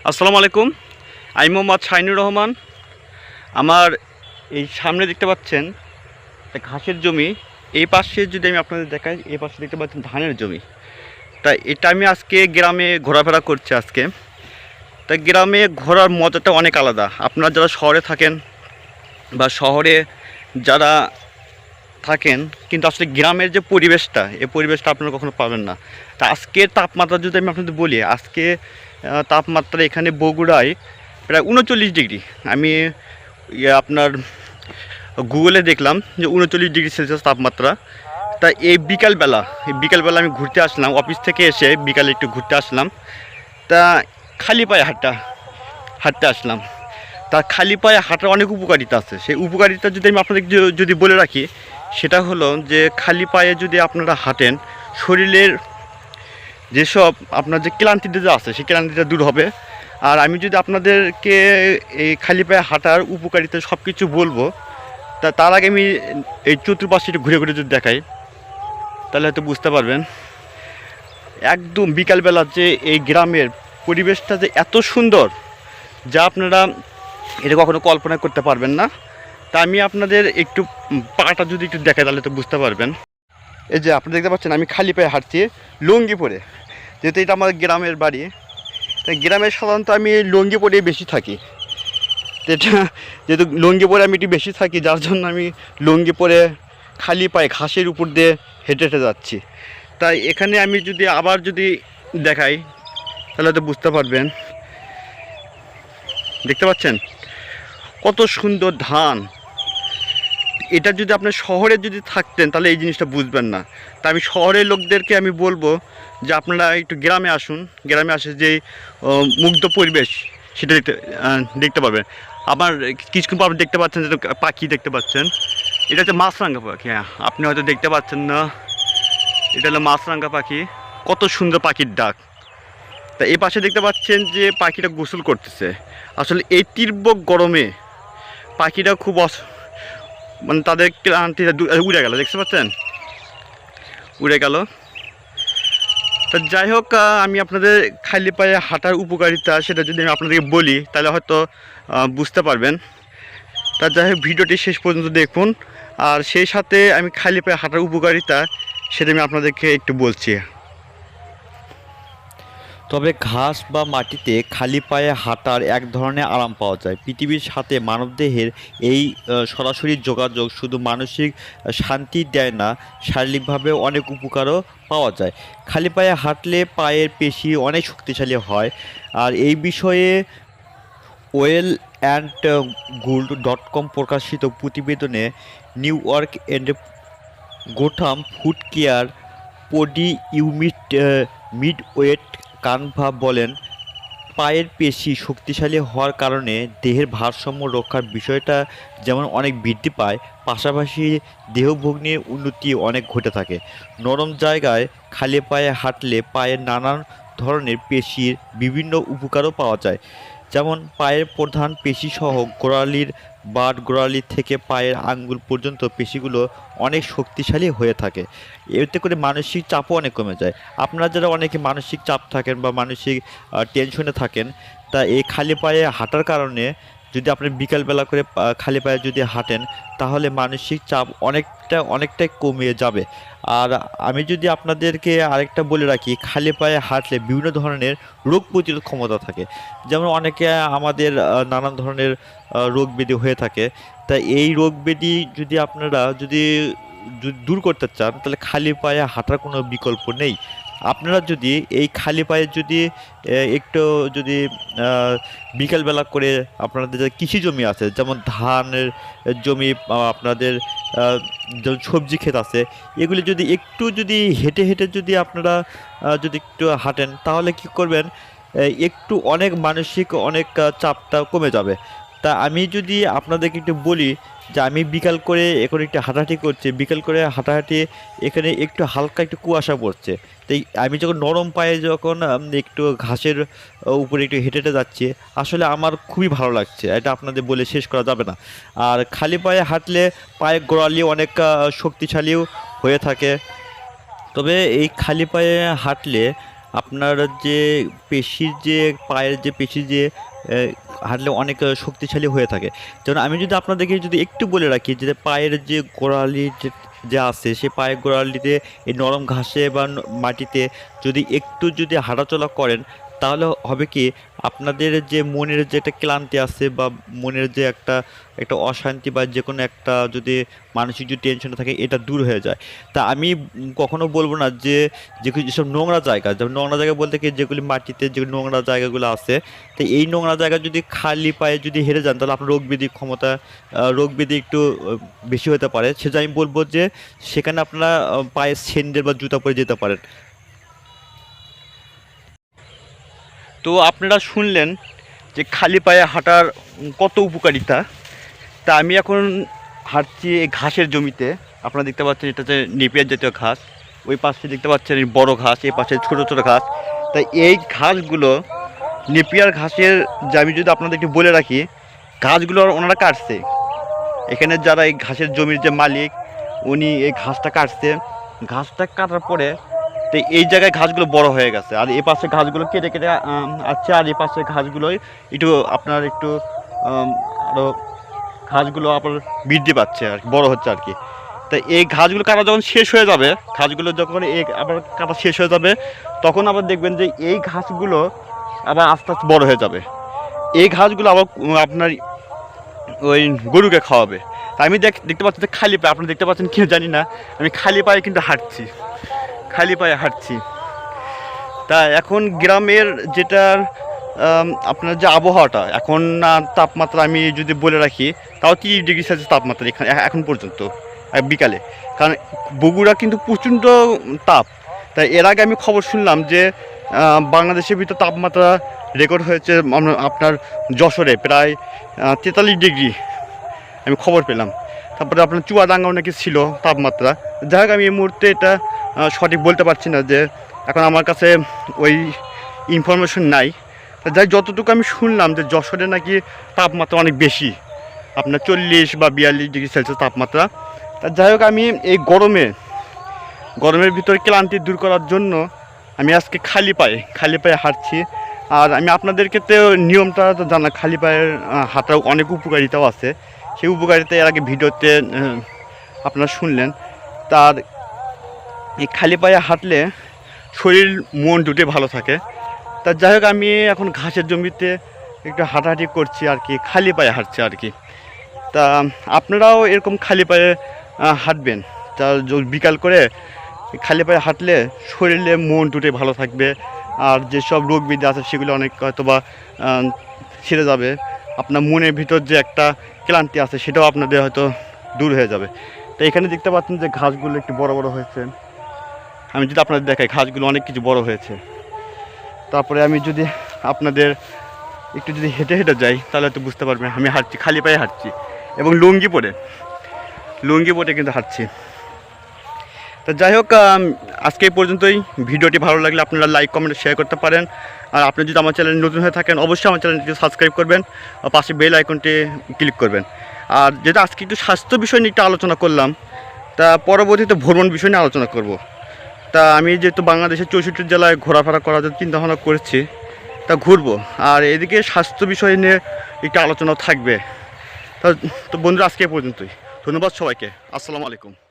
আসসালামু আলাইকুম। আমি মোহাম্মদ শাহিনুর রহমান। আমার এই সামনে দেখতে পাচ্ছেন ঘাসের জমি। এই পাশে যদি আমি আপনাদের দেখাই, এই পাশে দেখতে পাচ্ছেন ধানের জমি। তাই এটা আমি আজকে গ্রামে ঘোরাফেরা করছি আজকে। তাই গ্রামে ঘোরার মজাটা অনেক আলাদা। আপনারা যারা শহরে থাকেন বা শহরে যারা থাকেন, কিন্তু আসলে গ্রামের যে পরিবেশটা, এই পরিবেশটা আপনারা কখনো পাবেন না। তা আজকের তাপমাত্রা যদি আমি আপনাদের বলি, আজকে তাপমাত্রা এখানে বগুড়ায় প্রায় 39 ডিগ্রি। আমি আপনার গুগলে দেখলাম যে 39 ডিগ্রি সেলসিয়াস তাপমাত্রা। তা এই বিকালবেলা আমি ঘুরতে আসলাম, অফিস থেকে এসে বিকালে একটু ঘুরতে আসলাম। তা খালি পায়ে হাঁটতে আসলাম। তা খালি পায়ে হাঁটার অনেক উপকারিতা আছে। সেই উপকারিতা যদি আমি আপনাদের যদি বলে রাখি, সেটা হলো যে খালি পায়ে যদি আপনারা হাঁটেন, শরীরের যেসব আপনার যে ক্লান্তিটা যে আছে সেই ক্লান্তিটা দূর হবে। আর আমি যদি আপনাদেরকে এই খালি পায়ে হাঁটার উপকারিতা সব কিছু বলবো, তার আগে আমি এই চতুর্পাশে একটু ঘুরে ঘুরে যদি দেখাই, তাহলে হয়তো বুঝতে পারবেন। একদম বিকালবেলা যে এই গ্রামের পরিবেশটা যে এত সুন্দর, যা আপনারা এটা কখনো কল্পনা করতে পারবেন না। তা আমি আপনাদের একটু পাটা যদি একটু দেখাই, তাহলে তো বুঝতে পারবেন। এই যে আপনি দেখতে পাচ্ছেন আমি খালি পায়ে হাঁটছি লুঙ্গি পরে, যেহেতু এটা আমার গ্রামের বাড়ি। তাই গ্রামে সাধারণত আমি লুঙ্গি পরেই বেশি থাকি। এটা যেহেতু লুঙ্গি পরে আমি একটু বেশি থাকি, যার জন্য আমি লুঙ্গি পরে খালি পায়ে ঘাসের উপর দিয়ে হেঁটে হেঁটে যাচ্ছি। তাই এখানে আমি যদি দেখাই, তাহলে তো বুঝতে পারবেন। দেখতে পাচ্ছেন কত সুন্দর ধান। এটা যদি আপনার শহরে যদি থাকতেন, তাহলে এই জিনিসটা বুঝবেন না। তা আমি শহরের লোকদেরকে আমি বলবো যে আপনারা একটু গ্রামে আসুন। গ্রামে আসে যে মুগ্ধ পরিবেশ, সেটা দেখতে পাবেন। আবার কিছুক্ষণ পর দেখতে পাচ্ছেন যে পাখি দেখতে পাচ্ছেন। এটা হচ্ছে মাছরাঙা পাখি। হ্যাঁ, আপনি হয়তো দেখতে পাচ্ছেন না, এটা হলো মাছরাঙা পাখি। কত সুন্দর পাখির ডাক। তা এই পাশে দেখতে পাচ্ছেন যে পাখিটা গোসল করতেছে। আসলে এই তীব্র গরমে পাখিটা খুব মানে তাদের ক্লান্তিটা উড়ে গেল, দেখতে পাচ্ছেন, উড়ে গেল। তা যাই হোক, আমি আপনাদের খালি পায়ে হাঁটার উপকারিতা সেটা যদি আমি আপনাদেরকে বলি, তাহলে হয়তো বুঝতে পারবেন। তা যাই হোক, ভিডিওটি শেষ পর্যন্ত দেখুন। আর সেই সাথে আমি খালি পায়ে হাঁটার উপকারিতা সেটা আমি আপনাদেরকে একটু বলছি। তবে ঘাস বা মাটিতে খালি পায়ে হাঁটার এক ধরনের আরাম পাওয়া যায়। পৃথিবীর সাথে মানবদেহের এই সরাসরি যোগাযোগ শুধু মানসিক শান্তি দেয় না, শারীরিকভাবেও অনেক উপকারও পাওয়া যায়। খালি পায়ে হাঁটলে পায়ের পেশি অনেক শক্তিশালী হয়। আর এই বিষয়ে ওয়েল অ্যান্ড গুল্ড .com প্রকাশিত প্রতিবেদনে New York and Gotham foot care পডি ইউমিট মিডওয়েট কানভা বলেন, পায়ের পেশি শক্তিশালী হওয়ার কারণে দেহের ভারসাম্য রক্ষার বিষয়টা যেমন অনেক বৃদ্ধি পায়, পাশাপাশি দেহভঙ্গির উন্নতি অনেক ঘটে থাকে। নরম জায়গায় খালি পায়ে হাঁটলে পায়ের নানান ধরনের পেশির বিভিন্ন উপকারও পাওয়া যায়। যেমন পায়ের প্রধান পেশিসহ গোড়ালির গোড়ালি থেকে পায়ের আঙ্গুল পর্যন্ত পেশিগুলো অনেক শক্তিশালী হয়ে থাকে। এতে করে মানসিক চাপও অনেক কমে যায়। আপনারা যারা অনেকে মানসিক চাপ থাকেন বা মানসিক টেনশনে থাকেন, তা এই খালি পায়ে হাঁটার কারণে যদি আপনি বিকালবেলা করে খালি পায়ে যদি হাঁটেন, তাহলে মানসিক চাপ অনেকটাই কমে যাবে। আর আমি যদি আপনাদেরকে আরেকটা বলে রাখি, খালি পায়ে হাঁটলে বিভিন্ন ধরনের রোগ প্রতিরোধ ক্ষমতা থাকে। যেমন অনেকে আমাদের নানান ধরনের রোগ ব্যাধি হয়ে থাকে। তা এই রোগ ব্যাধি যদি আপনারা যদি দূর করতে চান, তাহলে খালি পায়ে হাঁটার কোনো বিকল্প নেই। আপনারা যদি এই খালি পায়ে যদি একটু যদি বিকালবেলা করে আপনাদের যে কৃষি জমি আছে, যেমন ধানের জমি, আপনাদের যেমন সবজি ক্ষেত আছে, এগুলি যদি একটু যদি হেঁটে হেঁটে যদি আপনারা যদি একটু হাঁটেন, তাহলে কি করবেন, একটু অনেক মানসিক অনেক চাপটা কমে যাবে। তা আমি যদি আপনাদেরকে একটু বলি যে আমি বিকাল করে এখন একটু হাঁটাহাঁটি করছি, বিকাল করে হাঁটাহাঁটি এখানে একটু হালকা একটু কুয়াশা পড়ছে। তাই আমি যখন নরম পায়ে যখন একটু ঘাসের উপরে একটু হেঁটে হেঁটে যাচ্ছি, আসলে আমার খুবই ভালো লাগছে। এটা আপনাদের বলে শেষ করা যাবে না। আর খালি পায়ে হাঁটলে পায়ের গোড়ালি অনেক শক্তিশালীও হয়ে থাকে। তবে এই খালি পায়ে হাঁটলে আপনার যে পেশির যে পায়ের যে পেশি যে হাঁটলে অনেক শক্তিশালী হয়ে থাকে। যেমন আমি যদি আপনাদেরকে যদি একটু বলে রাখি যে পায়ের যে গোড়ালি যে যে আছে সে পায়ের গোড়ালিতে এই নরম ঘাসে বা মাটিতে যদি একটু যদি হাঁটাচলা করেন, তাহলে হবে কি আপনাদের যে মনের যে একটা ক্লান্তি আছে বা মনের যে একটা একটা অশান্তি বা যে কোনো একটা যদি মানসিক যে টেনশনে থাকে এটা দূর হয়ে যায়। তা আমি কখনো বলবো না যে যেসব নোংরা জায়গা, যেমন নোংরা জায়গা বলতে কি যেগুলি মাটিতে যে নোংরা জায়গাগুলো আছে, তো এই নোংরা জায়গা যদি খালি পায়ে যদি হেরে যান তাহলে আপনার রোগ ব্যাধি ক্ষমতা রোগ ব্যাধি একটু বেশি হতে পারে। সেটা আমি বলবো যে সেখানে আপনারা পায়ে স্যান্ডেল বা জুতা পরে যেতে পারেন। তো আপনারা শুনলেন যে খালি পায়ে হাঁটার কত উপকারিতা। তা আমি এখন হাঁটছি এই ঘাসের জমিতে। আপনারা দেখতে পাচ্ছেন এটা হচ্ছে নেপিয়ার জাতীয় ঘাস, ওই পাশে দেখতে পাচ্ছেন এই বড় ঘাস, এই পাশে ছোট ছোট ঘাস। তাই এই ঘাসগুলো নেপিয়ার ঘাসের, যে আমি যদি আপনাদেরকে বলে রাখি, ঘাসগুলো ওনারা কাটছে। এখানে যারা এই ঘাসের জমির যে মালিক, উনি এই ঘাসটা কাটছে। ঘাসটা কাটার পরে তো এই জায়গায় ঘাসগুলো বড় হয়ে গেছে, আর এই পাশে ঘাসগুলো কেটে কেটে আছে, আর এই পাশে ঘাসগুলো একটু আপনার একটু আরও ঘাসগুলো আপনার বৃদ্ধি পাচ্ছে আর কি, বড় হচ্ছে আর কি। তাই এই ঘাসগুলো কাটা যখন শেষ হয়ে যাবে, ঘাসগুলো যখন আবার কাটা শেষ হয়ে যাবে, তখন আবার দেখবেন যে এই ঘাসগুলো আবার আস্তে আস্তে বড় হয়ে যাবে। এই ঘাসগুলো আবার আপনার ওই গরুকে খাওয়াবে। তাই আমি দেখতে পাচ্ছি যে খালি পায়ে, আপনারা দেখতে পাচ্ছেন কি জানি না, আমি খালি পায়ে কিন্তু হাঁটছি, খালি পায়ে হাঁটছি। তা এখন গ্রামের যেটার আপনার যে আবহাওয়াটা এখন, তাপমাত্রা আমি যদি বলে রাখি তাও 30 ডিগ্রি সেলসিয়াস তাপমাত্রা এখানে এখন পর্যন্ত বিকালে। কারণ বগুড়া কিন্তু প্রচণ্ড তাপ। তাই এর আগে আমি খবর শুনলাম যে বাংলাদেশের ভিতর তাপমাত্রা রেকর্ড হয়েছে আপনার যশোরে প্রায় 43 ডিগ্রি, আমি খবর পেলাম। তারপরে আপনার চুয়াডাঙ্গাও নাকি ছিল তাপমাত্রা। যাই হোক, আমি এই মুহূর্তে এটা সঠিক বলতে পারছি না, যে এখন আমার কাছে ওই ইনফরমেশন নাই। যাই যতটুকু আমি শুনলাম যে যশোরে নাকি তাপমাত্রা অনেক বেশি, আপনার 40 বা 42 ডিগ্রি সেলসিয়াস তাপমাত্রা। তা যাই হোক, আমি এই গরমের ভিতরে ক্লান্তি দূর করার জন্য আমি আজকে খালি পায়ে হাঁটছি। আর আমি আপনাদেরকে তো নিয়মটা তো জানা, খালি পায়ের হাঁটার অনেক উপকারিতাও আছে। সেই উপকারিতা এর আগে ভিডিওতে আপনারা শুনলেন। তার এই খালি পায়ে হাঁটলে শরীর মন দুটোই ভালো থাকে। তা যাই হোক, আমি এখন ঘাসের জমিতে একটু হাঁটাহাঁটি করছি আর কি, খালি পায়ে হাঁটছি আর কি। তা আপনারাও এরকম খালি পায়ে হাঁটবেন। তা বিকাল করে খালি পায়ে হাঁটলে শরীরে মন দুটোই ভালো থাকবে, আর যেসব রোগ ব্যাধি আছে সেগুলো অনেক হয়তো বা ছেড়ে যাবে। আপনার মনের ভিতর যে একটা ক্লান্তি আছে সেটাও আপনাদের হয়তো দূর হয়ে যাবে। তো এখানে দেখতে পাচ্ছেন যে ঘাসগুলো একটু বড় বড় হয়েছে। আমি যদি আপনাদের দেখাই, ঘাসগুলো অনেক কিছু বড় হয়েছে। তারপরে আমি যদি আপনাদের একটু যদি হেঁটে হেঁটে যাই তাহলে তো বুঝতে পারবেন আমি হাঁটছি, খালি পায়ে হাঁটছি এবং লুঙ্গি পরে কিন্তু হাঁটছি। তো যাই হোক, আজকে এই পর্যন্তই। ভিডিওটি ভালো লাগলে আপনারা লাইক কমেন্ট শেয়ার করতে পারেন। আর আপনি যদি আমার চ্যানেল নতুন হয়ে থাকেন অবশ্যই আমার চ্যানেলটি সাবস্ক্রাইব করবেন, আর পাশে বেল আইকনটি ক্লিক করবেন। আর যেটা আজকে একটু স্বাস্থ্য বিষয় নিয়ে একটু আলোচনা করলাম, তা পরবর্তীতে ভ্রমণ বিষয় নিয়ে আলোচনা করব। তা আমি যেহেতু বাংলাদেশের 64 জেলায় ঘোরাফেরা করার জন্য চিন্তাভাবনা করছি, তা ঘুরবো। আর এদিকে স্বাস্থ্য বিষয় নিয়ে একটু আলোচনা থাকবে। তো বন্ধুরা, আজকে এ পর্যন্তই। ধন্যবাদ সবাইকে। আসসালামু আলাইকুম।